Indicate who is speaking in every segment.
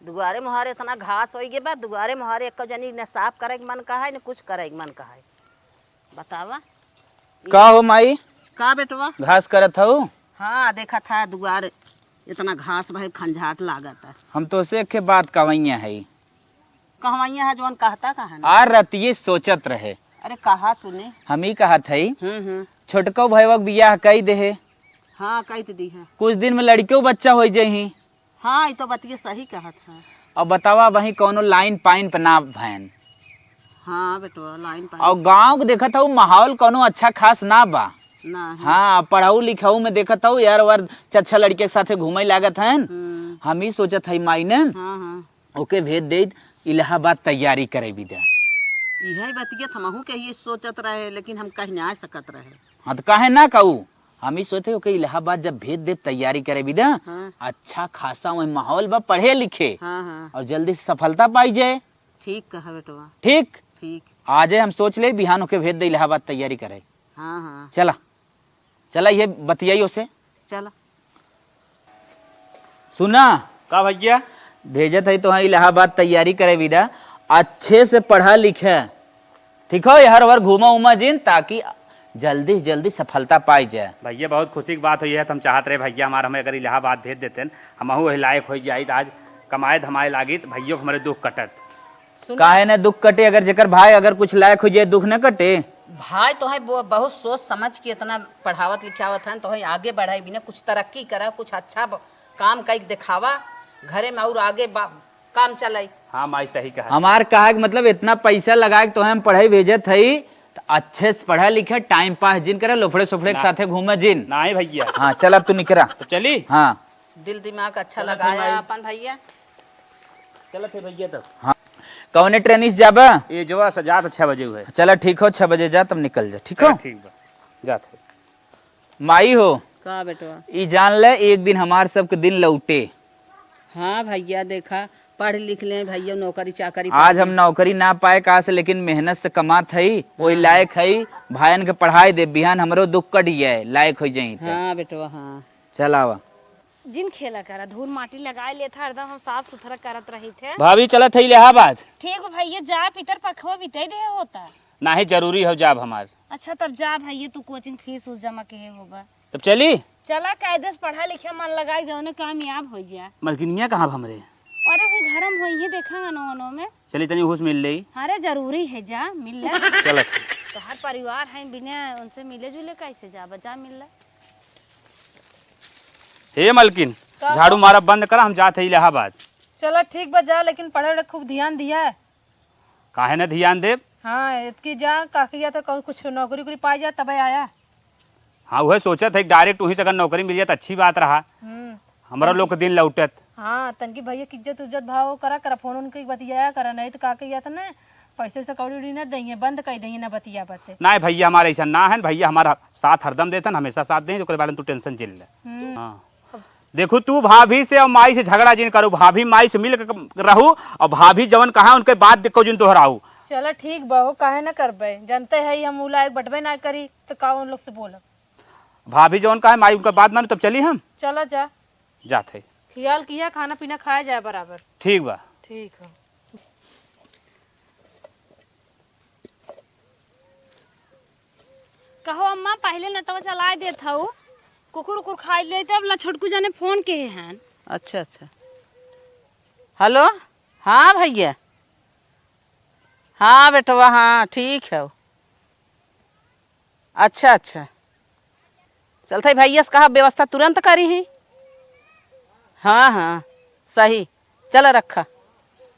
Speaker 1: दुआरे मुहारे इतना घास हो गए बा, दुआरे मुहारे एक जनी न साफ करे के मन कहा है न कुछ करे के मन कहा है। बतावा
Speaker 2: का हो माई?
Speaker 1: का बेटवा?
Speaker 2: घास करत हूँ।
Speaker 1: हाँ देखा था दुआरे इतना घास रहे, खंजाट लागत है।
Speaker 2: हम तो से के बात कवैया है
Speaker 1: कहवैया है जौन कहता कहा न?
Speaker 2: आ रतिये सोचत रहे।
Speaker 1: अरे कहा सुने।
Speaker 2: हम ही कहत हई
Speaker 1: छोटको
Speaker 2: भैया बियाह कई दे है।
Speaker 1: हाँ कही तो दी है।
Speaker 2: कुछ दिन में लड़कियों बच्चा हो जाही।
Speaker 1: हाँ ये तो बतिये सही कहत है।
Speaker 2: और बतावा वही कौनो लाइन पाइन पे ना भैन।
Speaker 1: हाँ बेटवा लाइन पर।
Speaker 2: और गांव के देखत हूँ माहौल कोनो अच्छा खास ना बा।
Speaker 1: ना है।
Speaker 2: हाँ पढ़ाऊ लिखाऊ में देखत हूँ यार वर चच्छा लड़के के साथे घूमे लागत है। हम ही सोचत हई माई ने
Speaker 1: हाँ हाँ
Speaker 2: ओके भेज दे इलाहाबाद तैयारी करे भी दे।
Speaker 1: यही बतिया हमहू के ये सोचत रहे, लेकिन हम कहीं ना सकत रहे।
Speaker 2: हाँ तो काहे ना कहू। हम ही सोचे कि इलाहाबाद जब भेज दे तैयारी करे भी दे।
Speaker 1: हाँ।
Speaker 2: अच्छा खासा वही माहौल बा, पढ़े लिखे
Speaker 1: हाँ हाँ
Speaker 2: और जल्दी से सफलता पाई जाए।
Speaker 1: ठीक कहा बेटवा।
Speaker 2: ठीक
Speaker 1: ठीक।
Speaker 2: आज हम सोच ले बिहान होके भेज दे इलाहाबाद तैयारी करे।
Speaker 1: हाँ हाँ
Speaker 2: चला चला ये बतियाई से।
Speaker 1: चला
Speaker 2: सुना
Speaker 3: का भैया?
Speaker 2: भेजत है तो हाँ इलाहाबाद तैयारी करे विदा। अच्छे से पढ़ा लिखे ठीक हो, हर बार घूमा उमा जिन ताकि जल्दी से जल्दी सफलता पाई जाए।
Speaker 3: भैया बहुत खुशी की बात हुई है। तो हम चाहत रहे भैया हमारे हमें अगर इलाहाबाद भेज देते हमहू वही लायक हो जाए। आज कमाए धमाए लागी तो भैया को हमारे दुख कटत।
Speaker 2: काहे न दुख कटे, अगर जेकर भाई अगर कुछ लायक हो जाए दुख न कटे।
Speaker 1: भाई तो है बहुत सोच समझ के इतना पढ़ावत लिखावत है, तो है आगे बढ़ाई बिना कुछ तरक्की करा, कुछ अच्छा काम कई दिखावा घरे में और आगे काम चलाई।
Speaker 3: हाँ माई सही कहा।
Speaker 2: हमार कहा कि मतलब इतना पैसा लगा तो हम पढ़ाई भेजत हई तो अच्छे से पढ़ा लिखे टाइम पास जिन करे, लोफड़े सोफड़े के साथे घूमे जिन।
Speaker 3: ना ही भैया।
Speaker 2: हाँ चल अब तू निकरा
Speaker 3: तो चली।
Speaker 2: हाँ
Speaker 1: दिल दिमाग अच्छा लगाया अपन भैया।
Speaker 3: चलो थे भैया तब।
Speaker 2: हाँ कौने ट्रेन से जाबा?
Speaker 3: ये जो सजात 6 बजे हुए।
Speaker 2: चला ठीक हो 6 बजे जा तब निकल जा। ठीक हो
Speaker 3: ठीक बा जाते।
Speaker 2: माई हो
Speaker 1: का बेटवा?
Speaker 2: ई जान ले एक दिन हमार सबके दिन लौटे।
Speaker 1: हाँ भैया देखा पढ़ लिख ले भैया, नौकरी चाकरी
Speaker 2: आज हम नौकरी ना पाए कहा से, लेकिन मेहनत से कमात हई वही लायक हई। भाईन के पढ़ाई दे बिहान हमरो दुख कट जाए लायक हो जाई।
Speaker 1: हाँ बेटवा हाँ
Speaker 2: चल आवा।
Speaker 4: जिन खेला करा धूल माटी लगाए ले था, हरदम हम साफ सुथरा करत रही थे।
Speaker 3: भाभी चलत है इलाहाबाद।
Speaker 4: ठीक हो भैया जा, पितर पखवा बिताई दे होता।
Speaker 3: ना ही जरूरी हो जाब हमार।
Speaker 4: अच्छा तब जा भैया, तू कोचिंग फीस उस जमा के होगा।
Speaker 3: तब चली।
Speaker 4: चला कायदे से पढ़ा लिखा मन लगाई जाओ, कामयाब हो जा।
Speaker 3: मलकिनिया कहाँ हमरे?
Speaker 4: अरे कोई घर में होई है देखा नो में।
Speaker 3: चली तनी हुस मिल रही।
Speaker 4: अरे जरूरी है जा मिल ले।
Speaker 3: चलत
Speaker 4: तो हर परिवार है, बिना उनसे मिले जुले कैसे जा बजा मिल ले।
Speaker 3: हे मलकिन झाड़ू मारा बंद करा, हम जाते इलाहाबाद।
Speaker 5: चलो ठीक बा जा, लेकिन पढ़े खूब ध्यान दिया है।
Speaker 3: काहे न ध्यान दे।
Speaker 5: हाँ इतकी जा काकिया तो कुछ नौकरी उकरी पाई जा तब आया।
Speaker 3: हाँ वह सोचत है डायरेक्ट वहीं से अगर नौकरी मिल जाए तो अच्छी बात रहा। हमारा लोग के दिन लौटत।
Speaker 5: हाँ तनकी भैया की इज्जत उज्जत भाव करा करा, फोन उनकी बतिया करा, नहीं तो काकिया तो ना पैसे से कौड़ी उड़ी न दइए, बंद कर दइए ना बतिया बते।
Speaker 3: ना भैया हमारा ऐसा ना है, भैया हमारा साथ हरदम देतन, हमेशा साथ दें। ओकरे बारे में तू टेंशन चिल ले। हाँ देखो तू भाभी से और माई से झगड़ा जिन करू, भाभी माई से मिल के रहू और भाभी जवन कहा उनके बात देखो जिन दोहराऊ।
Speaker 5: चलो ठीक बहु काहे न करबे, जानते है हम उलायक बटबे ना करी तो का उन लोग से बोलब।
Speaker 3: भाभी जवन कहा माई उनका बात मानू तब चली हम।
Speaker 5: चलो जा
Speaker 3: जाते।
Speaker 5: ख्याल किया खाना पीना खाया जाए बराबर।
Speaker 3: ठीक बा।
Speaker 5: ठीक है।
Speaker 4: कहो अम्मा पहले नटवा चलाए देत हूँ, कुकुर उकुर खाई लेते, अब ला छोटकू जाने फोन के हैं।
Speaker 1: अच्छा अच्छा हेलो। हाँ भैया हाँ बेटवा हाँ ठीक है। अच्छा अच्छा चलते भैया से कहा व्यवस्था तुरंत करी ही। हाँ हाँ सही चल रखा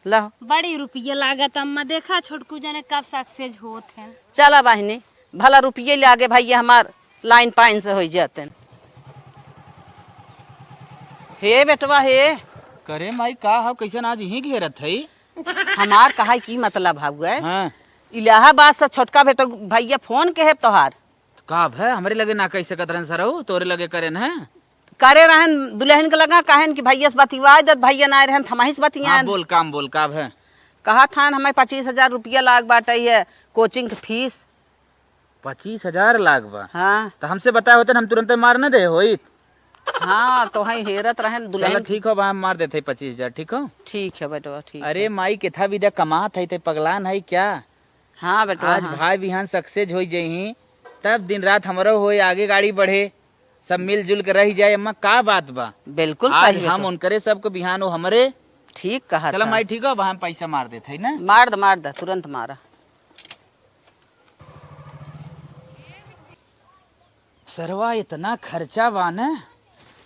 Speaker 1: लो।
Speaker 4: बड़ी रुपये लागत अम्मा, देखा छोटकू जाने कब सक्सेस होत है।
Speaker 1: चला बहनी भला रुपये ले आगे भैया हमार लाइन पाइन से हो जाते। हे बेटवा हे
Speaker 2: करे माई का हो कैसन आज ही घेरत है?
Speaker 1: हमार कहा की मतलब है
Speaker 2: हाँ
Speaker 1: इलाहाबाद से छोटका बेटा भैया फोन के है तोहार
Speaker 2: का भै हमरे लगे ना कह सकत रहन सरऊ, तोरे लगे करे न है।
Speaker 1: करे रहन दुल्हन के लगा कहन कि भैया से बतिवा दे, भैया ना रहन थमाही से बतिया।
Speaker 2: हाँ, बोल काम बोल का भै।
Speaker 1: कहा था हमें 25,000 रुपया लाग बाटे है कोचिंग की फीस।
Speaker 2: 25,000 लाख बा?
Speaker 1: हाँ
Speaker 2: तो हमसे बताए होते हम तुरंत मार न दे होई।
Speaker 1: हाँ तो वही हेरत रहे
Speaker 2: चलो
Speaker 1: दुल्हन।
Speaker 2: ठीक हो, वहाँ मार देते 25,000, ठीक हो।
Speaker 1: ठीक है बेटवा ठीक।
Speaker 2: अरे माई केथा विदा कमात है, ते पगलान है क्या।
Speaker 1: हाँ बेटवा
Speaker 2: आज
Speaker 1: हाँ।
Speaker 2: भाई बिहान सक्सेस हो जही, तब दिन रात हमरो होए, आगे गाड़ी बढ़े, सब मिलजुल के रह जाए। अम्मा का बात बा,
Speaker 1: बिल्कुल
Speaker 2: आज
Speaker 1: सही
Speaker 2: हम
Speaker 1: बेटवा।
Speaker 2: उनकरे सबको बिहान हो हमरे।
Speaker 1: ठीक कहा
Speaker 2: चलो
Speaker 1: था।
Speaker 2: माई ठीक हो, वहाँ पैसा मार देते है ना।
Speaker 1: मार दे तुरंत मारा।
Speaker 2: सरवा इतना खर्चा बा न,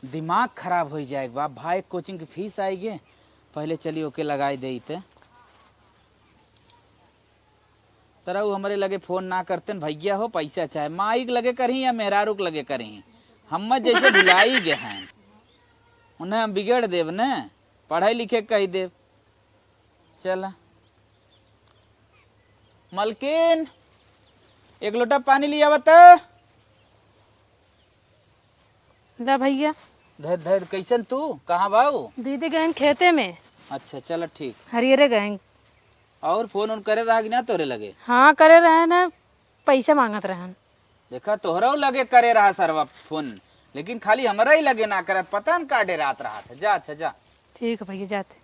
Speaker 2: दिमाग खराब हो जाएगा बा। भाई कोचिंग की फीस आएगी, पहले चलिए ओके लगाए दे। सर वो हमारे लगे फोन ना करते न भैया हो, पैसा चाहे माई के लगे करी या मेहरारू के लगे करी, हम जैसे भुलाई गए हैं, उन्हें हम बिगड़ देव न, पढ़ाई लिखे कही देव। चला मलकिन, एक लोटा पानी लिया बता।
Speaker 5: दा भैया।
Speaker 2: धर धर, कैसन तू कहाँ बाऊ।
Speaker 5: दीदी गए खेते में।
Speaker 2: अच्छा चलो ठीक।
Speaker 5: हरियरे गए।
Speaker 2: और फोन उन करे रहा कि ना तोरे लगे।
Speaker 5: हाँ करे रहे ना, पैसे मांगत रहन।
Speaker 2: देखा तोहरा लगे करे रहा सरवा फोन, लेकिन खाली हमारा ही लगे ना करे, पता न का डेरात रहा था। जा अच्छा जा।
Speaker 5: ठीक है भैया जाते।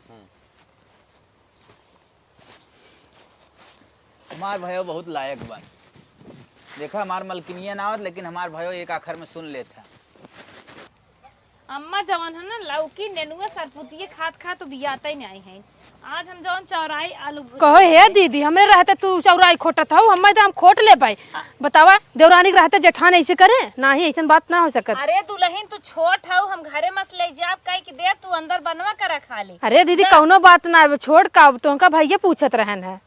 Speaker 2: हमार भयो बहुत लायक बा। देखा हमार मलकिनिया ना आवत, लेकिन हमार भयो एक आखर में सुन लेता।
Speaker 4: अम्मा जवन है ना लौकी नेनुआ सरपुतिये खात खा तो बियाता ही नहीं है। आज हम जवन चौराई आलू
Speaker 5: कहो हे दीदी, हमरे रहते तू चौराई खोटत हूँ, हम खोट ले पाई। बतावा देवरानी के रहते जेठान ऐसे करे ना, ही ऐसा बात ना हो सकत।
Speaker 4: अरे दुल्हन तू छोट हऊ, हम घरे मत ले जाब कह के दे, तू अंदर बनवा करा खाली।
Speaker 5: अरे दीदी कौनो बात ना, छोड़ का तुमका भैया पूछत रहन है।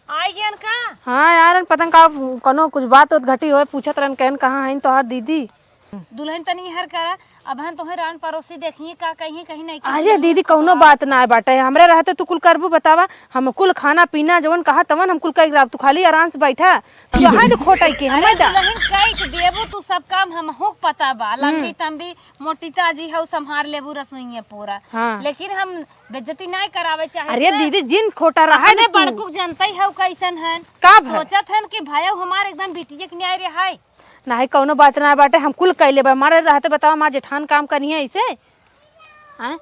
Speaker 4: आई गयन का।
Speaker 5: हाँ यार पतंग का कोनो कुछ बात होत घटी हो, पूछत रहन कहन कहाँ है तोहार दीदी।
Speaker 4: दुल्हन तनी हर करा, अब हम तोहे रान पड़ोसी देखिए का कहीं नहीं।
Speaker 5: अरे दीदी कौनो बात ना बाटे, हमरे रहते तू कुल करबू। बतावा हम कुल खाना पीना जवन कहा तवन हम कुल कर, तू खाली आराम से बैठा। तू यहाँ तो खोटा के हमें दा
Speaker 4: दुल्हन कह के देबू तू सब काम हम हो पता बा। लंबी तंबी मोटी ताजी हऊ संभार लेबू रसोई पूरा।
Speaker 5: हाँ।
Speaker 4: लेकिन हम बेइज्जती नहीं करावे चाहे।
Speaker 5: अरे दीदी जिन खोटा रहा है
Speaker 4: बड़कू जनता ही हऊ कैसन हन
Speaker 5: का भय?
Speaker 4: सोचत हन कि भाई हमार एकदम बिटिया के न्याय रहा है।
Speaker 5: नहीं कौनो बात ना बाटे, हम कुल कैले बा। हमारे रहते बतावा हमारे जेठान काम करनी है ऐसे हैं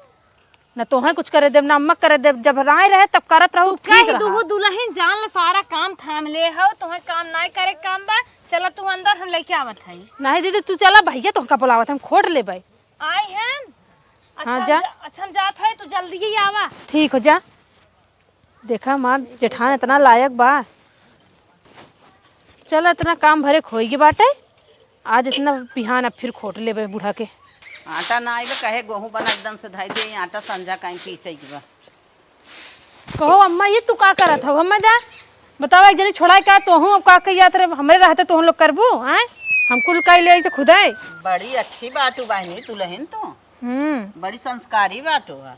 Speaker 5: ना, तो है कुछ करे देव ना अम्मा करे देव। जब राय रहे तब करत रहू। ठीक
Speaker 4: कह
Speaker 5: रहा।
Speaker 4: दू दुल्हन जान ले सारा काम थाम ले हो, तुम्हें काम नहीं करे काम बा। चला तू अंदर हम लेके आवत है।
Speaker 5: नहीं दीदी तू चला, भैया तुमका बुलावत हम खोट ले भाई।
Speaker 4: आई हैं।
Speaker 5: हाँ, जा।
Speaker 4: अच्छा हम जात है, तू जल्दी ही आवा।
Speaker 5: ठीक हो जा। देखा हमार जेठान इतना लायक बा। चल इतना काम भरे खोई बाटे, आज इतना बिहान अब फिर खोट ले बूढ़ा के।
Speaker 1: आटा ना आइबे कहे गेहूं बना एकदम से धाई दे आटा संजा कहीं पीसे के बा।
Speaker 5: कहो अम्मा ये तू का करत हो। हम्मा जा बतावा, एक जनी छोड़ा का तो हूँ, अब का कहियात रे हमरे रहते तो हम लोग करबू हैं, हम कुल कह ले तो खुदाई।
Speaker 1: बड़ी अच्छी बाटू बहनी दुल्हन तो, बड़ी संस्कारी बाटू है।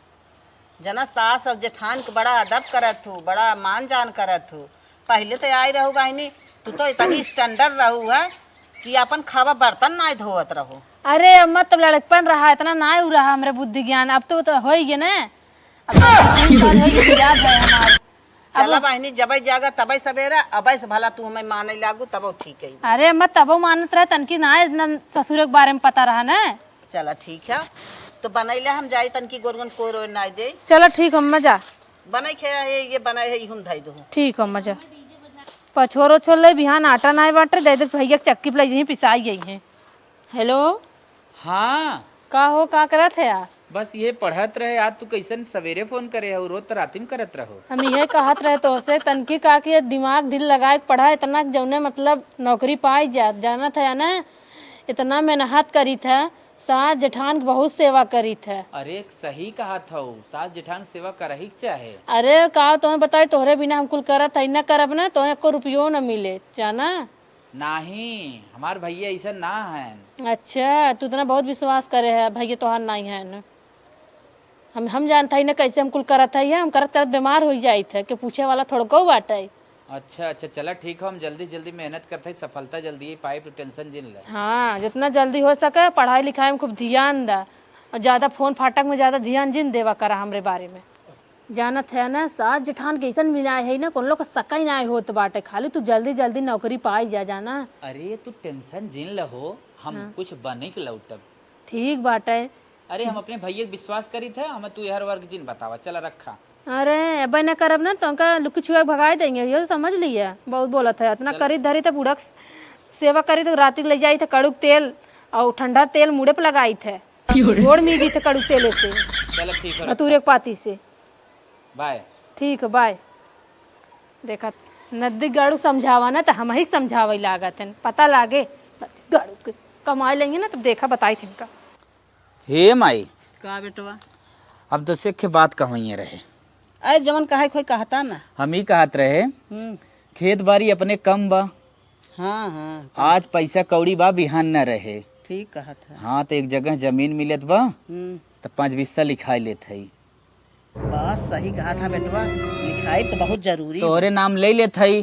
Speaker 1: जना सास और जेठान के बड़ा अदब करत हूँ, बड़ा मान जान करत हूँ। पहले तो आई रहू बहनी, तू तो इतनी स्टैंडर्ड रहू है कि अपन खावा बर्तन ना धोवत रहो।
Speaker 5: अरे अम्मा तब लड़कपन रहा, इतना ना हो रहा हमरे बुद्धि ज्ञान। अब तो हो ही ना, अब तो 3 साल हो गए याद है हमार।
Speaker 1: चला बहनी जब जागा तब सवेरा, अब से भला तू हमें माने लागू तब ठीक है।
Speaker 5: अरे अम्मा तबो मानत रहे तनकी ना, इतना ससुर के बारे में पता रहा ना।
Speaker 1: चला ठीक है, तो बनैले हम जाई तनकी गोरगन कोई ना दे।
Speaker 5: चलो ठीक अम्मा जा।
Speaker 1: बनाई खे ये बनाए है हम धाई दो।
Speaker 5: ठीक अम्मा जा। पछोरो छोड़ ले बिहान आटा ना बाटे, दे दे भैया चक्की पे यहीं पिसाई गई है। हेलो
Speaker 2: हाँ
Speaker 5: का हो, का करत है यार।
Speaker 2: बस ये पढ़त रहे। आज तू कैसन सवेरे फोन करे हो, रोज तो रात में करत रहो।
Speaker 5: हम ये कहत रहे तो से तनकी का कि दिमाग दिल लगाए पढ़ा, इतना जौने मतलब नौकरी पाई जाना था ना, इतना मेहनत करी था। सास जेठान की बहुत सेवा करी था।
Speaker 2: अरे सही कहा था, सास जेठान सेवा करही के चाहे।
Speaker 5: अरे का तुम्हें बताए, तोहरे बिना हम कुल करत है, न करब ना तो 1 रुपयो न मिले जाना।
Speaker 2: नहीं हमार भैया ऐसा ना है।
Speaker 5: अच्छा तू इतना बहुत विश्वास करे है, भैया तोहार नहीं है न। हम जानता ही ना कैसे हम कुल करत है, हम करत करत बीमार हो जाए थे कि पूछे वाला थोड़ा बाटे।
Speaker 2: अच्छा अच्छा चला ठीक है, हम जल्दी जल्दी मेहनत करते हैं, सफलता जल्दी ही पाए, तो टेंशन जिन ले।
Speaker 5: हाँ जितना जल्दी हो सके पढ़ाई लिखाई में खूब ध्यान दा, और ज़्यादा फोन फाटक में ज़्यादा ध्यान जिन देवा करा हमरे बारे में। जानत है ना सास जेठान कैसन मिला है ना, कौन लोग का सका ही ना होत बाटे, खाली तू जल्दी जल्दी नौकरी पाई जा जाना।
Speaker 2: अरे तू टेंशन जिन लहो, हम कुछ बने के लौटब।
Speaker 5: ठीक बाटे।
Speaker 2: अरे हम अपने भैया के विश्वास करी थे, हमें तू हर वर्ग जिन बतावा, चल रखा।
Speaker 5: अरे अब न करब ना तो उनका लुक छुआ के भगाए देंगे, ये समझ लिया। बहुत बोलत है इतना करी धरी तो बूढ़ा सेवा करी तो रात ले जाई थे कड़ुक तेल और ठंडा तेल मुड़े पे लगाई थे, गोड़ मीजी थे कड़ुक तेल से,
Speaker 2: चलो ठीक है,
Speaker 5: अतूरे के पाती से।
Speaker 2: बाय।
Speaker 5: ठीक है बाय। देखा नदी गाड़ू समझावा ना तो हम ही समझावे लागत है, पता लागे गाड़ू के कमाई लेंगे ना तब देखा बताई थे इनका।
Speaker 2: हे माई
Speaker 1: का बेटवा
Speaker 2: अब तो सिख के बात कहइए रहे,
Speaker 1: अरे जवन कहे कोई कहता ना।
Speaker 2: हम ही कहत रहे खेत बाड़ी अपने कम बा,
Speaker 1: हाँ हाँ
Speaker 2: आज पैसा कौड़ी बा बिहान न रहे।
Speaker 1: ठीक कहत है।
Speaker 2: हाँ तो एक जगह जमीन मिलत बा तो 5 बिस्सा लिखाई लेत है।
Speaker 1: बात सही कहा था बेटवा, लिखाई तो बहुत जरूरी है।
Speaker 2: तोहरे नाम ले लेत है।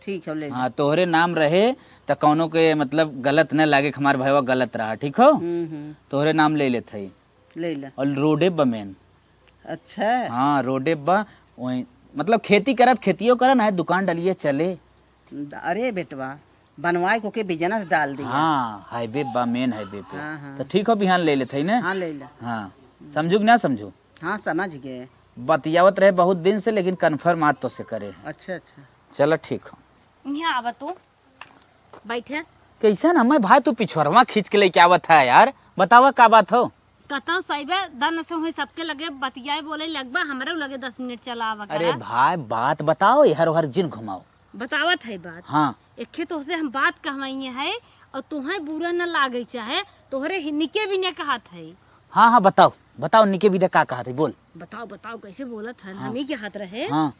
Speaker 1: ठीक है ले।
Speaker 2: हाँ तोहरे नाम रहे तो कौनो के मतलब गलत न लागे कि हमार भैया गलत रहा, ठीक हो। तोहरे नाम ले लेत है।
Speaker 1: ले ला।
Speaker 2: और रोडे बा मेन।
Speaker 1: अच्छा
Speaker 2: हाँ रोडे बा, वही मतलब खेती करत खेतियो करन है, दुकान डलिए चले।
Speaker 1: अरे बेटवा बनवाए को के बिजनेस डाल दिया।
Speaker 2: हाँ हाईवे बा, मेन हाईवे पे।
Speaker 1: हाँ, हाँ।
Speaker 2: तो ठीक हो बिहान ले लेते है ना।
Speaker 1: हाँ ले ला।
Speaker 2: हाँ समझू कि ना समझू।
Speaker 1: हाँ समझ गए।
Speaker 2: बतियावत रहे बहुत दिन से, लेकिन कन्फर्म आज तो से करे।
Speaker 1: अच्छा अच्छा
Speaker 2: चलो ठीक हो।
Speaker 4: यहाँ आवा तू बैठे।
Speaker 2: कैसा ना मैं भाई, तू पिछड़वा खींच के लेके आवत है यार, बतावा का बात हो।
Speaker 4: कतौ साइबे दन से हुई सबके लगे बतियाए बोले लगबा, हमरे लगे 10 मिनट चला आवा
Speaker 2: अरे
Speaker 4: करा।
Speaker 2: भाई बात बताओ, हर हर जिन घुमाओ।
Speaker 4: बतावत है बात।
Speaker 2: हाँ
Speaker 4: एखे तो से हम बात कहवाइए है और तुहे बुरा न लागे चाहे तोहरे निके भी ने कहत है।
Speaker 2: हाँ हाँ बताओ बताओ, निके विदे का कहा थे बोल।
Speaker 4: बताओ बताओ कैसे बोलत है। हम ही के हाथ रहे।
Speaker 2: हाँ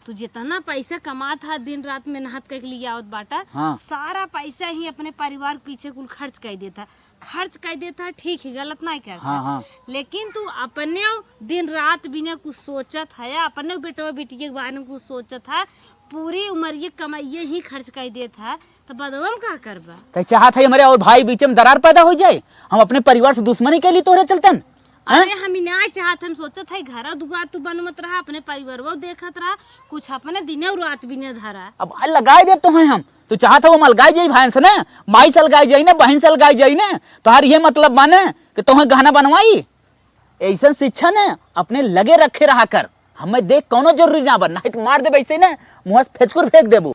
Speaker 4: तू जितना पैसा कमात है दिन रात मेहनत करके लिया आवत बाटा,
Speaker 2: हाँ।
Speaker 4: सारा पैसा ही अपने परिवार के पीछे कुल खर्च कर देता। खर्च कर देता है ठीक है, गलत नहीं करता।
Speaker 2: हाँ हाँ
Speaker 4: लेकिन तू अपने दिन रात बिना कुछ सोचत है, अपने बेटो बेटी के बारे में कुछ सोचत है, पूरी उम्र ये कमाइए ही खर्च कर देता है, तो बदवम का करबा।
Speaker 2: तो चाहत है हमारे और भाई बीच में दरार पैदा हो जाए, हम अपने परिवार से दुश्मनी के लिए तोहरे चलतन।
Speaker 4: अरे हम ना चाहत, हम सोचत है घर दुआर तू बनमत रहा, अपने परिवार वो देखत रहा, कुछ अपने दिने और रात बिने धरा।
Speaker 2: अब लगाए दे तो हैं हम, तू चाहत हो अलगाई जाई भाई से ना, माई से अलगाई जाई ना, बहन से अलगाई जाई ना, तोहार ये मतलब माने कि तुम्हें गहना बनवाई। ऐसा शिक्षा ने अपने लगे रखे रहा कर, हमें देख कोनो जरूरी ना बन, नहीं तो मार दे वैसे ना, मुँह से फेंचकुर फेंक देबू।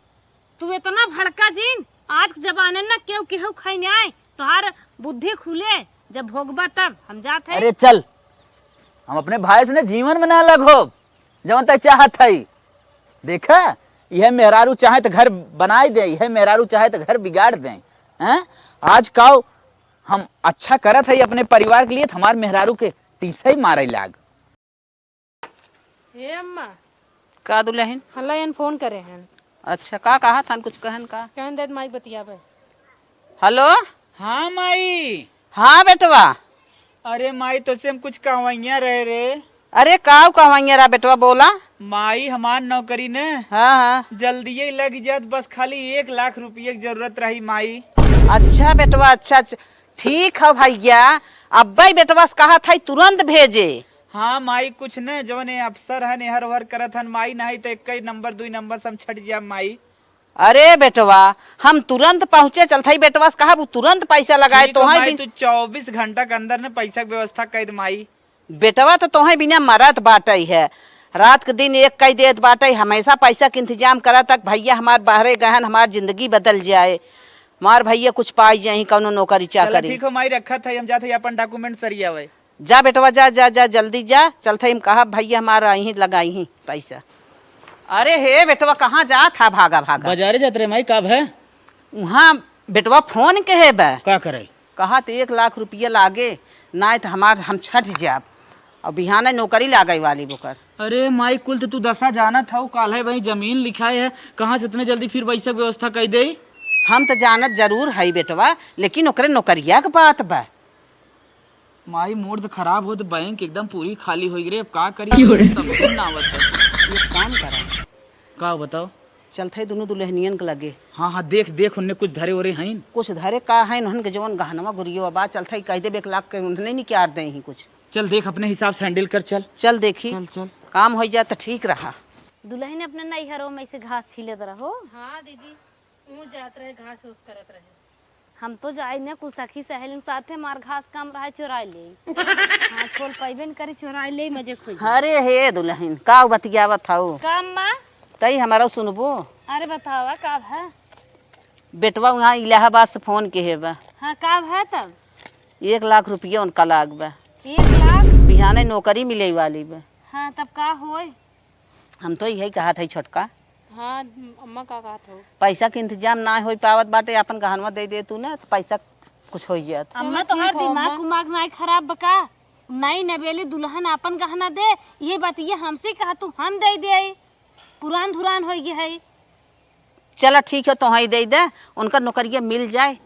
Speaker 4: तू इतना भड़का जीन, आज के जमाने ना केहू केहू खाई आए, तोहार बुद्धि खुले जब भोगबा तब हम जात है।
Speaker 2: अरे चल, हम अपने भाई से ना जीवन में ना अलग हो, जवन तक चाहत है। देखा यह मेहरारू चाहे तो घर बनाए दे, यह मेहरारू चाहे तो घर बिगाड़ दें। हैं आज काओ हम अच्छा करत है अपने परिवार के लिए, तो हमारे मेहरारू के तीसरा ही मारे लाग।
Speaker 5: हे अम्मा
Speaker 1: का दुल्हन।
Speaker 5: हल्ला एन फोन करे हैं।
Speaker 1: अच्छा का कहा था कुछ कहन का।
Speaker 5: कहन देत माई बतियावे।
Speaker 1: हेलो।
Speaker 2: हाँ माई।
Speaker 1: हाँ बेटवा।
Speaker 2: अरे माई तो से हम कुछ कहवैया रहे रे।
Speaker 1: अरे का कहवाइया रहा बेटवा बोला।
Speaker 2: माई हमार नौकरी ने
Speaker 1: हाँ हाँ
Speaker 2: जल्दी लग जात, बस खाली 1 लाख रुपये की जरूरत रही माई।
Speaker 1: अच्छा बेटवा अच्छा ठीक है भैया, अब भाई बेटवा से कहा था तुरंत भेजे।
Speaker 2: हाँ माई कुछ न जवन अफसर है हर वर करत हन माई, नहीं तो 1 नंबर 2 नंबर से हम छट जा माई।
Speaker 1: अरे बेटवा हम तुरंत पहुँचे, चलते बेटवा से कहा तुरंत पैसा लगाए तो
Speaker 2: माई तू 24 घंटा के अंदर न पैसा की व्यवस्था कर दे माई।
Speaker 1: बेटवा तो तोहे बिना मरत बाटे है, रात के दिन एक कई देत बाटे, हमेशा पैसा के इंतजाम करा तक भैया हमार बाहरे गहन हमार जिंदगी बदल जाए, मार भैया कुछ पाई जाए कौनो नौकरी चाकरी।
Speaker 2: ठीक हो माई रखा था, हम जाते अपन डॉक्यूमेंट सरिया वे।
Speaker 1: जा बेटवा जा जा जा जल्दी जा, चलते हम कहा भैया हमारा यहीं लगाई ही पैसा। अरे हे बेटवा कहाँ जा था, भागा भागा
Speaker 2: बाजारे जाते रहे माई, कब है
Speaker 1: वहाँ बेटवा फोन के है बे,
Speaker 2: का करे
Speaker 1: कहा तो 1 लाख रुपया लागे, ना तो हमार हम छट जाब और बिहाना नौकरी लागे वाली बोकर।
Speaker 2: अरे माई कुल तो तू दशा जाना था, काल है वही जमीन लिखाई है, कहाँ से इतने जल्दी फिर पैसा व्यवस्था कर दे।
Speaker 1: हम तो जानत जरूर है बेटवा, लेकिन ओकरे नौकरिया के बात बा।
Speaker 2: माई मूड खराब हो तो बैंक एकदम पूरी खाली हो गई, अब का करी सब ना आवत है।
Speaker 1: एक काम करा,
Speaker 2: का बताओ।
Speaker 1: चलते दोनों दुल्हनियन के लगे।
Speaker 2: हाँ हाँ देख देख उनने कुछ धरे वरे हैं,
Speaker 1: कुछ धरे का है उनके जवन गहनवा गुरियो बा, चलते कह दे 1 लाख के उन्हें नहीं क्या दे ही कुछ।
Speaker 2: चल देख अपने हिसाब से हैंडल कर, चल
Speaker 1: चल देखी
Speaker 2: चल चल
Speaker 1: काम हो जाए तो ठीक रहा।
Speaker 4: दुल्हन अपने नैहरों में से घास छीलत रहो।
Speaker 5: हाँ दीदी वो जात रहे घास फूस करत रहे।
Speaker 4: हम तो जाए न कुछ सखी सहेली के साथे मार घास काम रहा चुराई ले हाँ छोल पाइबे न करे चुराई ले मजे खोज
Speaker 1: अरे हे दुल्हन का बतियावत हऊ
Speaker 4: काम माँ
Speaker 1: तई हमारा सुनबो।
Speaker 4: अरे बतावा का है
Speaker 1: बेटवा वहाँ इलाहाबाद से फोन के है बा,
Speaker 4: हाँ का है तब
Speaker 1: 1 लाख रुपया उनका लाग बा,
Speaker 4: 1 लाख
Speaker 1: बिहाने नौकरी मिले वाली बा।
Speaker 4: हाँ तब का होए
Speaker 1: हम तो यही कहा था छोटका
Speaker 5: हाँ अम्मा का कहत हो
Speaker 1: पैसा के इंतजाम ना हो पावत बाटे, अपन गहनवा दे दे तू ना तो पैसा कुछ हो जात।
Speaker 4: अम्मा तो हर दिमाग उमाग नहीं खराब बका नहीं नवेली दुल्हन अपन गहना दे ये बात ये हमसे कहा तू हम दे दे पुरान धुरान हो गई है
Speaker 1: चला ठीक है तो ही दे दे, उनका नौकरिया मिल जाए,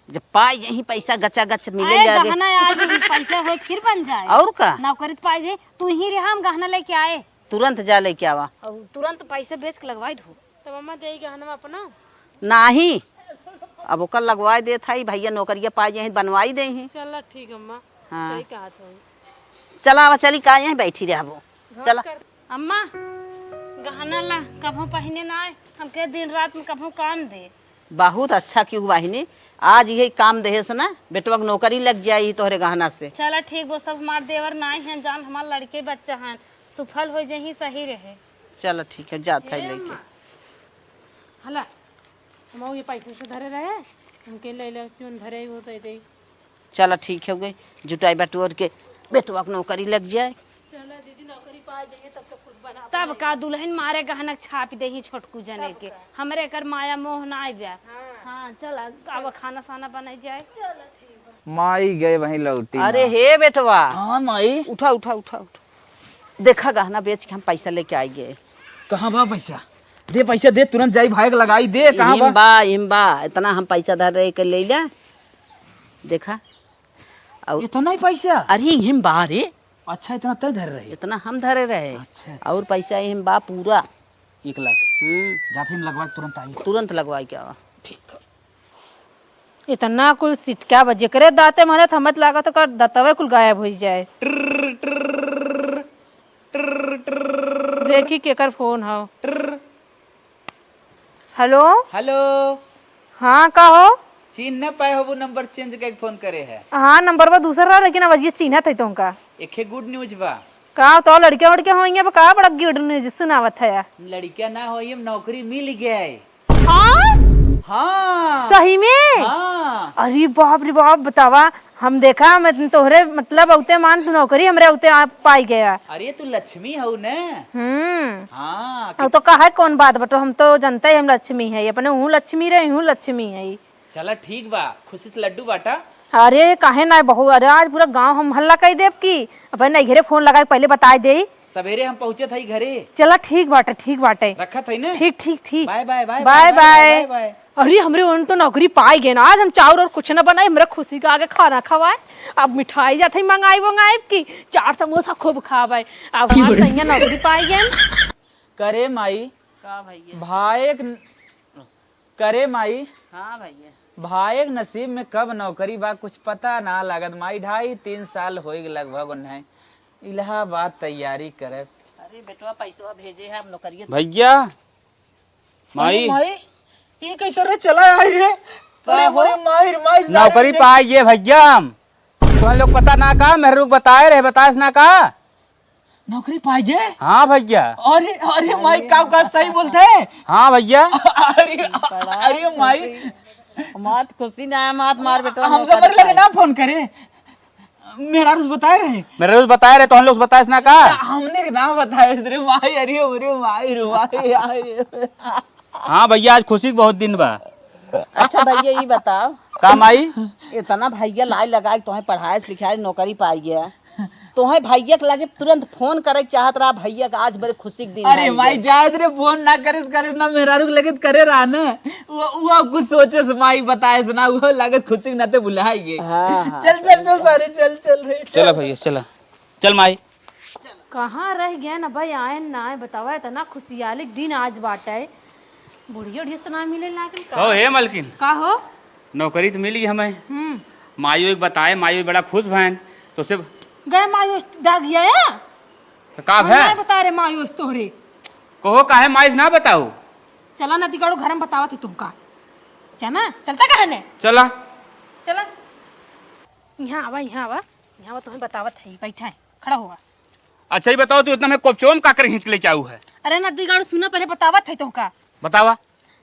Speaker 1: जब पाए यही पैसा गचा गच मिले
Speaker 4: आए
Speaker 1: जाए
Speaker 4: गहना आज पैसा हो फिर बन जाए
Speaker 1: और का
Speaker 4: नौकरी पाई जाए तू ही रे हम गहना लेके आए
Speaker 1: तुरंत जा लेके आवा।
Speaker 4: और तुरंत पैसे बेच के लगवाई दो
Speaker 5: तब अम्मा दे गहना अपना
Speaker 1: नाही अब ओकर लगवाई दे था भैया नौकरिया पाए यही बनवाई दे ही।
Speaker 5: चल ठीक अम्मा
Speaker 1: हाँ
Speaker 5: सही कहत हो
Speaker 1: चला आवा चली का यहीं बैठी रहबो चला।
Speaker 4: अम्मा गहना ला कभू पहने ना आए हमके दिन रात में कभू काम दे
Speaker 1: बहुत अच्छा क्यों वाहिनी, आज यही काम देहे से ना बेटवा के नौकरी लग जाई तोहरे गहना से।
Speaker 4: चला ठीक वो सब हमार देवर नाई हैं जान हमार लड़के बच्चा हैं सुफल हो जही सही रहे
Speaker 1: चलो ठीक है जाता है लेके।
Speaker 5: हला हम ये पैसे से धरे रहे हमके ले ले जोन धरे वो दे दे
Speaker 1: चलो ठीक है हो गई जुटाई बटोर के बेटवा के नौकरी लग जाए।
Speaker 5: चल दीदी नौकरी पा जाइए तब तो कुछ बना
Speaker 4: तब का दुल्हन मारे गहना छाप दे ही छोटकू जने के हमरे कर माया मोह ना आइबा हाँ चल अब खाना साना बनाई जाए
Speaker 2: माई गए वहीं लौटी।
Speaker 1: अरे हे बेटवा
Speaker 2: हाँ माई
Speaker 1: उठा उठा उठा उठा देखा गहना बेच के हम पैसा लेके आई गए।
Speaker 2: कहाँ बा पैसा? दे पैसा दे, तुरंत जाई भाग लगाई दे। कहाँ बा?
Speaker 1: इम्बा इतना हम पैसा धर रहे के ले ले देखा और
Speaker 2: इतना ही पैसा?
Speaker 1: अरे हिम्बा रे
Speaker 2: अच्छा इतना तय धर रहे।
Speaker 1: इतना हम धरे रहे
Speaker 2: अच्छा, अच्छा।
Speaker 1: और पैसा हिम्बा पूरा
Speaker 2: 1 लाख जाते हम लगवा तुरंत आई।
Speaker 1: तुरंत लगवाई क्या
Speaker 2: ठीक है।
Speaker 5: इतना कुल सिटका बजे करे दाते मारे थमत लागा तो कर दतवे कुल गायब हो जाए। देखी केकर फोन हो। हेलो
Speaker 2: हेलो
Speaker 5: हाँ का हो
Speaker 2: चीन न पाए हो वो नंबर चेंज करके फोन करे है।
Speaker 5: हाँ नंबर बा दूसरा रहा लेकिन अब ये चिन्ह थे तुमका
Speaker 2: एक गुड न्यूज बा।
Speaker 5: का तो लड़के वड़के होंगे बा का बड़ा गुड न्यूज सुनावत है
Speaker 2: लड़किया ना हो नौकरी मिल गए।
Speaker 5: हाँ
Speaker 2: हाँ
Speaker 5: सही में
Speaker 2: हाँ
Speaker 5: अरे बाप रे बाप बतावा हम देखा मैं तोहरे मतलब उते मान तू नौकरी हमरे उते आप पाई गया।
Speaker 2: अरे तू लक्ष्मी हो न। हाँ
Speaker 5: अब तो कहा कौन बात बटो हम तो जनता ही हम लक्ष्मी है अपने हूँ लक्ष्मी रहे हूँ लक्ष्मी है।
Speaker 2: चला ठीक बा, खुशी से लड्डू बाटा।
Speaker 5: अरे काहे ना बहू अरे आज पूरा गांव हम हल्ला कही देव की अपन नहीं घरे फोन लगा पहले बता दे
Speaker 2: सवेरे हम पहुंचे थे घरे।
Speaker 5: चला ठीक बाटे
Speaker 2: रखा था ना।
Speaker 5: ठीक ठीक ठीक
Speaker 2: bye bye bye
Speaker 5: bye bye
Speaker 2: bye.
Speaker 5: अरे हमरे उन तो नौकरी पाई गए ना आज हम चावल और कुछ ना बनाए हमरा खुशी का आगे खाना खवाए अब मिठाई जाते मंगाई की 4 समोसा खूब खावे अब हमार सैया नौकरी पाई गए।
Speaker 2: करे माई
Speaker 1: का भैया
Speaker 2: भाई करे माई
Speaker 1: हाँ भैया
Speaker 2: भाई नसीब में कब नौकरी बा कुछ पता ना लागत माई। 2.5-3 साल हो गए लगभग उन्हें इलाहाबाद तैयारी करस।
Speaker 1: अरे बेटवा पैसा भेजे है अब नौकरी
Speaker 3: भैया माई
Speaker 2: ये कैसे रे चला आई है? अरे माई माई
Speaker 3: नौकरी पाइए भैया हम तुम लोग पता ना का मेरे लोग बताए रहे बताए ना का
Speaker 2: नौकरी पाइए।
Speaker 3: हाँ भैया
Speaker 2: अरे अरे माई का सही बोलते है।
Speaker 3: हाँ भैया
Speaker 2: अरे माई
Speaker 1: मात खुशी ना मात मार बेटवा
Speaker 2: हम सब लगे ना फोन करे मेरा रोज बताए रहे।
Speaker 3: मेरे लोग बताए रहे तो हम लोग बताए ना का
Speaker 2: हमने ना बताया रे माई। अरे माई रे माई।
Speaker 3: हाँ भैया आज खुशी के बहुत दिन बा।
Speaker 1: अच्छा भैया ये बताओ
Speaker 3: का माई
Speaker 1: इतना भैया लाई लगाए तुम्हें पढ़ाए लिखाए नौकरी पाई गया तुम्हें भैया के लगे तुरंत फोन करे चाहत रहा भैया का आज बड़े खुशी के दिन।
Speaker 2: अरे माई जायद रे फोन ना करे ना मेरा रुक लगे करे रहा ना वो कुछ सोचे से माई बताए से ना वो लगे खुशी ना ते बुलाएंगे।
Speaker 1: हाँ।
Speaker 2: चल सारे चल रे
Speaker 3: चलो भैया चला चल माई
Speaker 5: कहाँ रह गया ना भाई आए ना आए बतावा इतना खुशियाली दिन आज बाटे बुढ़िया उड़िया तो ना मिले लेकिन
Speaker 3: हो हे मलकिन
Speaker 5: का हो
Speaker 3: नौकरी तो मिली हमें मायू एक बताए मायू बड़ा खुश भैन तो सिर्फ
Speaker 5: गए मायूस दाग गया है
Speaker 3: तो का है
Speaker 5: नहीं बता रहे मायूस तोहरे
Speaker 3: कहो काहे माइस ना बताओ
Speaker 5: चला नदी गड़ो घर में बतावा थी तुमका चना चलता कहा ने
Speaker 3: चला
Speaker 5: चला यहाँ आवा तुम्हें बतावत है, बैठा है, खड़ा हुआ।
Speaker 3: अच्छा ही बताओ तू इतना में कोपचोम का कर खींच के लेके आऊ है?
Speaker 5: अरे नदी गाड़ सुना पहले बतावत है तुमका।
Speaker 3: बतावा।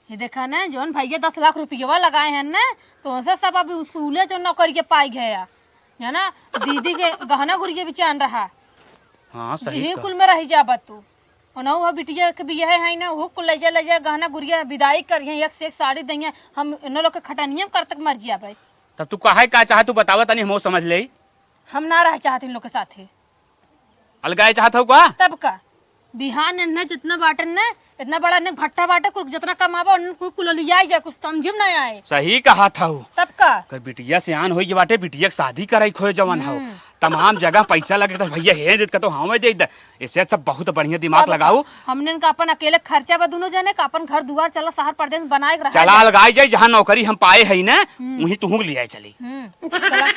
Speaker 5: ये देखा ना जौन भैया 10 लाख रुपया लगाए हैं ना, तो उनसे सब अभी उसूले जो नौकरी के पाई गया है ना। दीदी के गहना गुड़िया भी चान रहा,
Speaker 3: हाँ सही
Speaker 5: यही
Speaker 3: कहा।
Speaker 5: कुल में रह जाबत तू। ओनहु वह बिटिया के भी है ना, वो कुल ले जा गहना गुड़िया विदाई करिए, एक से एक साड़ी दइए, हम इन लोग के खटनियम कर तक मर जिया भाई।
Speaker 3: तब तू काहे का चाह तू बतावा तनी हम समझ ले।
Speaker 5: हम ना रह चाहते इन लोग के साथ ही।
Speaker 3: अलगाए चाहत हो का?
Speaker 5: तब का बिहान न जितना बाटन न इतना बड़ा न भट्टा बाटे, कुल जितना कमावा उन कुल लिया जाए, कुछ समझम ना आए।
Speaker 3: सही कहा था।
Speaker 5: तब का
Speaker 3: कर बिटिया सियान होई के बाटे, बिटिया के शादी कराई खोए जवन हो, तमाम जगह पैसा लगे तो भैया हे देत का तो हमें दे दे। इससे सब बहुत बढ़िया दिमाग लगाओ।
Speaker 5: हमने का अपन अकेले खर्चा बा दोनों जने का अपन घर दुआर चला शहर प्रदेश बनाए रहा।
Speaker 3: चला लगाई जाए जहाँ नौकरी हम पाए है ना, वहीं तू लिया चली।
Speaker 5: चला।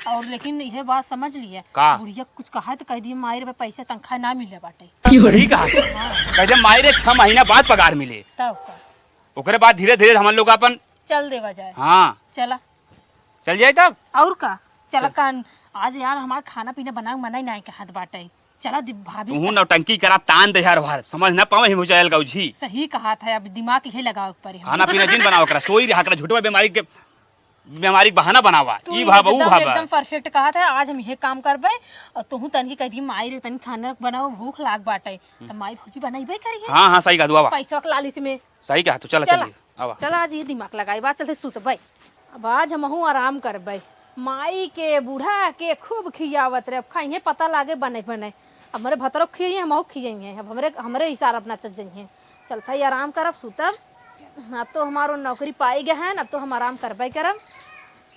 Speaker 5: और लेकिन यह बात समझ लिए
Speaker 3: का?
Speaker 5: बुढ़िया कुछ कहा तो कह दिए मायर में पैसे तनख्वाह ना मिले बाटे।
Speaker 3: सही कहा। कहते मायरे 6 महीना बाद पगार मिले,
Speaker 5: तब का
Speaker 3: ओकरे बाद धीरे धीरे हम लोग अपन
Speaker 5: चल देवा जाए।
Speaker 3: हाँ
Speaker 5: चला
Speaker 3: चल जाए तब।
Speaker 5: और का चला कान आज यार हमारा खाना पीना बना मना ही नहीं के हाथ बाटे। चला भाभी
Speaker 3: तू नौटंकी करा तान दे यार भार समझ ना पावे हिम जायल गौ जी।
Speaker 5: सही कहा था, अब दिमाग यही लगाओ पर
Speaker 3: खाना पीना जिन बनाओ करा, सोई रहा करा, झूठवा बीमारी के बहाना बनावा। ई भाबा ऊ भाबा
Speaker 5: एकदम परफेक्ट कहा था। आज हम ये काम करबे और तू तन की कह दी माई रे तन खाना बनाओ, भूख लाग बाटे त माई भौजी बनाइबे करी है।
Speaker 3: हाँ हाँ सही कहा दुआ
Speaker 5: पैसा के लालच में।
Speaker 3: सही कहा तू। चला चलिए आवा।
Speaker 5: चला आज ये दिमाग लगाई बात चलते सुतबे। अब आज हमहू आराम करबे। माई के बूढ़ा के खूब खियावत रे, अब खाइए पता लागे बने बने। अब हमारे भतरो खियाइए हमहू खियाइए, अब हमरे इशारा अपना चल जाइए। चलता ही आराम करब सुतब। अब तो हमारो नौकरी पाई गए हैं, अब तो हम आराम करबे करब,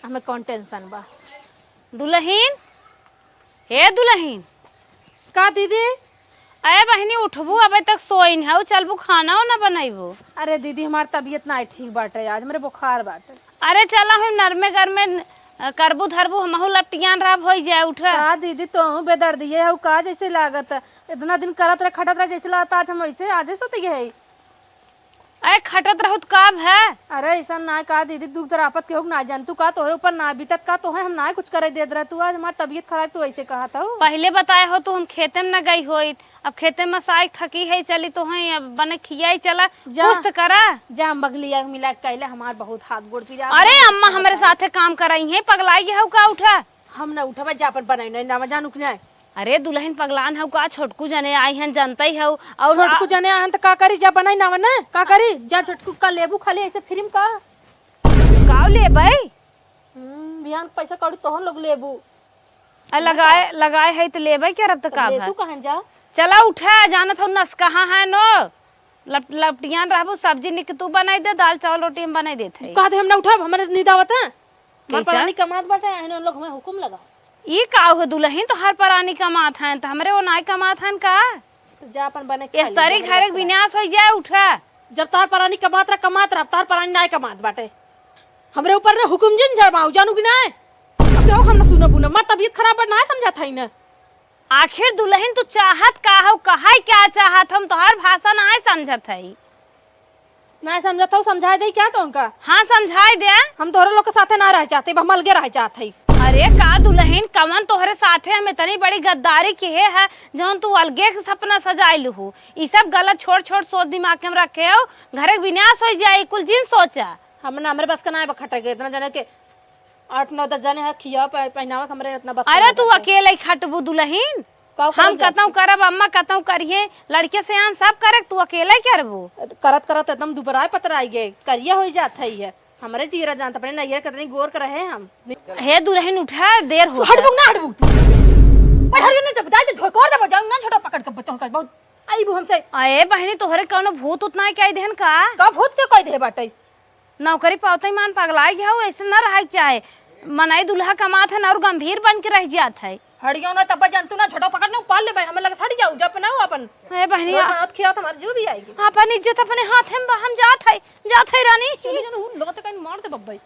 Speaker 5: हमें कौन टेंशन बा।
Speaker 4: दुल्हन, हे दुल्हन।
Speaker 5: का दीदी?
Speaker 4: अरे बहनी उठबू, अबे तक सोइन है, चलबू खाना ना बनाइबू।
Speaker 5: अरे दीदी हमार तबीयत ना ठीक बाटे, आज मेरे बुखार बाटे।
Speaker 4: अरे चला हम नरमे घर में करबू धरबू, हमहू लपटियान राब हो जाए। उठा
Speaker 5: का दीदी तो बेदर्दी है का जैसे लागत, इतना दिन करत रहे खटत रहे जैसे लागत, आज हम वैसे आजे सोते है।
Speaker 4: अरे खटत रहत काब है।
Speaker 5: अरे ऐसा ना का दीदी, दुख दरापत के हो ना जान तू का तोहरे ऊपर ना बीतत का तो है, हम ना कुछ करे देत रहे। तू आज हमारी तबीयत खराब तू ऐसे कहा था।
Speaker 4: पहले बताए हो तो हम खेते में न गई होई, अब खेते में साई थकी है चली तो है, अब बने खियाई चला कुछ तो करा।
Speaker 5: जा बगलिया मिला कहले हमार बहुत हाथ गोड़ पी जा।
Speaker 4: अरे अम्मा हमारे साथे काम कराई है, पगलाई है का उठा।
Speaker 5: हम ना उठबे जा पर बनाई नहीं ना जानू के।
Speaker 4: अरे दुल्हन पगलान है का, छोटकू जने आई हैं जानता ही है। और
Speaker 5: छोटकू जने आन त का करी, जा बनाई ना वने का करी, जा छोटकू का लेबू खाली ऐसे फिल्म का
Speaker 4: गाँव ले भाई
Speaker 5: बिहान पैसा कौड़ी तोहन लोग लेबू।
Speaker 4: लगाए लगाए है तो लेबै क्या रब तक का
Speaker 5: तू कहन जा।
Speaker 4: चला उठा, जानत हो नस कहाँ है नो लपटियान रहबू, सब्जी निक तू बनाई दे, दाल चावल रोटी हम बनाई देते।
Speaker 5: कहा हम ना उठब, हमारे निदावत है
Speaker 4: कैसा?
Speaker 5: पानी कमात बाटे हम लोग, हमें हुकुम लगा।
Speaker 4: ये का हो दुल्हन तो हर परानी कमात हैं, तो हमरे वो नाई कमात हैं का।
Speaker 5: तो जा अपन बने के
Speaker 4: इस तारीख घर एक विनाश हो जाए। उठा
Speaker 5: जब तार परानी कमात रहा तार परानी नाय कमात बाटे, हमरे ऊपर ने हुकुम जिन जमाऊ जानू कि ना। अब तो हम ना सुनो बुना, मार तबीयत खराब बा ना समझा था ना।
Speaker 4: आखिर दुल्हन तू चाहत का हो, कहा क्या चाहत, हम तोहर भाषा ना समझत है।
Speaker 5: ना समझा था समझा दे क्या तो उनका।
Speaker 4: हाँ समझाई दे।
Speaker 5: हम तोहरे लोग के साथे ना रह चाहते, हम अलगे रह चाहते।
Speaker 4: अरे का दुल्हन कमन तोहरे साथे हम इतनी बड़ी गद्दारी के है जौन तू अलगे के सपना सजाइलू हो। ई सब गलत छोड़ छोड़ सोच दिमाग में रखे हो, घरे विनाश हो जाए कुल जिन सोचा।
Speaker 5: हम ना हमरे बस का ना बखटे गए, इतना जने के 8-9-10 जने है खिया पहनावा हमरे इतना बस।
Speaker 4: अरे तू अकेले खटबू दुल्हन, हम कतौ करब, अम्मा कतौ करिए, लड़के से आन सब करे, तू अकेले करबू।
Speaker 5: करत करत एकदम दुबराए पतराई गए, करिया हो जात है। हमरे जीरा जानता पड़े नैयर कितनी गोर कर रहे हम।
Speaker 4: हे दुल्हन उठा, देर हो।
Speaker 5: हटबू ना हटबू तू पर हर ने जब दाई झोकोर दे जाऊ ना, छोटा पकड़ के बच्चों का बहुत आई बू हमसे।
Speaker 4: अरे बहनी तोहरे कौनो भूत उतना कह देहन का।
Speaker 5: का भूत के कह दे बाटे,
Speaker 4: नौकरी पावते मान पगलाई गया हो, ऐसे न रह चाहे मनाई दुल्हा कमात है और गंभीर बन के रह जात है।
Speaker 5: हड़ियो ना तब जानतू ना, छोटा पकड़ ने पाल ले भाई, हमें लगे सड़ जाऊ जब ना अपन।
Speaker 4: ए बहनी
Speaker 5: हाथ खिया हमारे जो भी आएगी
Speaker 4: अपन इज्जत अपने हाथ में हम जात है रानी।
Speaker 5: चली जन लोग तो कहीं मार दे बब्बई।